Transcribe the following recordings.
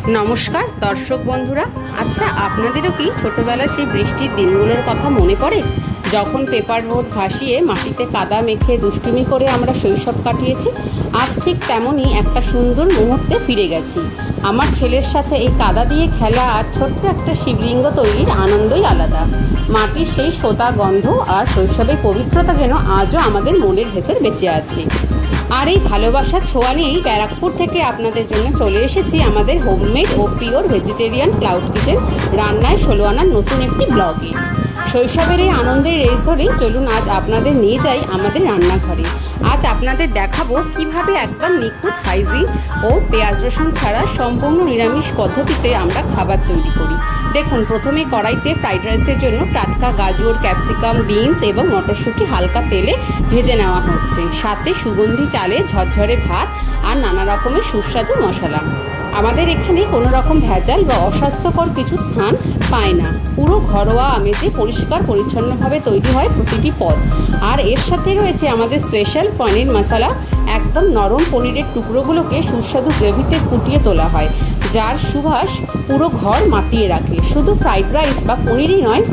নমস্কার দর্শক বন্ধুরা। আচ্ছা, আপনাদেরও কি ছোটবেলার সেই বৃষ্টির দিনগুলোর কথা মনে পড়ে, যখন পেপার বোট ভাসিয়ে মাটিতে কাদা মেখে দুষ্টুমি করে আমরা শৈশব কাটিয়েছি? আজ ঠিক তেমনই একটা সুন্দর মুহূর্তে ফিরে গেছি। আমার ছেলের সাথে এই কাদা দিয়ে খেলা আর ছোট্ট একটা শিবলিঙ্গ তৈরির আনন্দই আলাদা। মাটির সেই সোতা গন্ধ আর শৈশবের পবিত্রতা যেন আজও আমাদের মনের ভেতর বেঁচে আছে। আর এই ভালোবাসার ছোঁয়া নিয়েই ব্যারাকপুর থেকে আপনাদের জন্য চলে এসেছি আমাদের হোমমেড ও পিওর ভেজিটেরিয়ান ক্লাউড কিচেন রান্নায় 16 আনার নতুন একটি ব্লগে। শৈশবের এই আনন্দের রেস ধরেই চলুন আজ আপনাদের নিয়ে যাই আমাদের রান্নাঘরে। আজ আপনাদের দেখাবো কিভাবে একদম নিখুঁত হাইজিন ও পেঁয়াজ রসুন ছাড়া সম্পূর্ণ নিরামিষ পদ্ধতিতে আমরা খাবার তৈরি করি। দেখুন, প্রথমে কড়াইতে ফ্রাইড রাইসের জন্য টাটকা গাজর, ক্যাপসিকাম, বিনস এবং মটরশুঁটি হালকা তেলে ভেজে নেওয়া হচ্ছে। সাথে সুগন্ধি চালে ঝরঝরে ভাত আর নানা রকমের সুস্বাদু মশলা। আমাদের এখানে কোনো রকম ভেজাল বা অস্বাস্থ্যকর কিছু স্থান পায় না। পুরো ঘরোয়া আমেজে পরিষ্কার পরিচ্ছন্নভাবে তৈরি হয় প্রতিটি পদ। আর এর সাথে রয়েছে আমাদের স্পেশাল পনির মশলা। একদম নরম পনিরের টুকরোগুলোকে সুস্বাদু গ্রেভিতে ফুটিয়ে তোলা হয়, যার সুবাস পুরো ঘর মাতিয়ে রাখে। শুধু ফ্রাইড রাইস বা পনিরই নয়,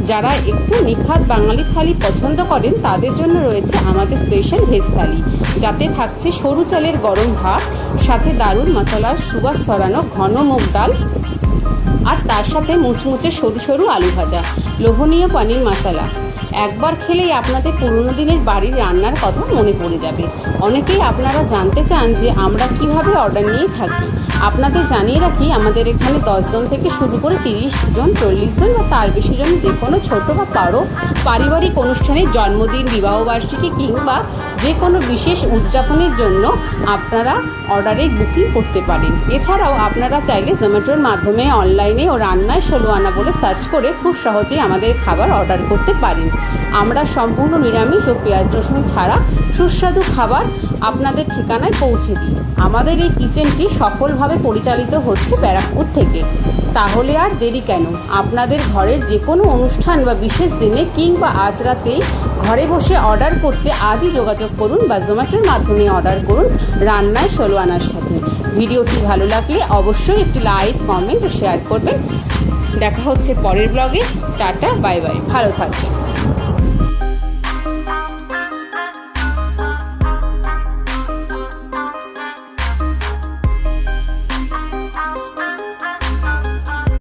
যারা একটু নিখাত বাঙালি থালি পছন্দ করেন তাদের জন্য রয়েছে আমাদের স্পেশাল ভেজ থালি, যাতে থাকছে সরু চালের গরম ভাত, সাথে দারুণ মশলার সুবাস ছড়ানো ঘন মুগ ডাল, আর তার সাথে মুচমুচে সরু সরু আলু ভাজা। লোভনীয় পনির মশলা একবার খেলেই আপনাদের পুরনো দিনের বাড়ির রান্নার কথা মনে পড়ে যাবে। অনেকেই আপনারা জানতে চান যে আমরা কিভাবে অর্ডার নিয়ে থাকি। আপনাদের জানিয়ে রাখি, আমাদের এখানে 10 জন থেকে শুরু করে 30 জন, 40 জন বা তার বেশি জন যে কোনো ছোটো বা বড় পারিবারিক অনুষ্ঠানে, জন্মদিন, বিবাহবার্ষিকী কিংবা যে কোনো বিশেষ উদযাপনের জন্য আপনারা অর্ডারের বুকিং করতে পারেন। এছাড়াও আপনারা চাইলে জোম্যাটোর মাধ্যমে অনলাইনে ও রান্নায় 16 আনা বলে সার্চ করে খুব সহজেই আমাদের খাবার অর্ডার করতে পারেন। আমরা সম্পূর্ণ নিরামিষ ও পেঁয়াজ রসুন ছাড়া সুস্বাদু খাবার আপনাদের ঠিকানায় পৌঁছে দিই। আমাদের এই কিচেনটি সফলভাবে পরিচালিত হচ্ছে ব্যারাকপুর থেকে। তাহলে আর দেরি কেন? আপনাদের ঘরের যে কোনো অনুষ্ঠান বা বিশেষ দিনে কিংবা আজ রাতেই ঘরে বসে অর্ডার করতে আজই যোগাযোগ করুন বা জোম্যাটোর মাধ্যমে অর্ডার করুন রান্নায় 16 আনার সাথে। ভিডিওটি ভালো লাগলে অবশ্যই একটি লাইক, কমেন্ট ও শেয়ার করবেন। দেখা হচ্ছে পরের ব্লগে। টাটা, বাই বাই, ভালো থাকবেন।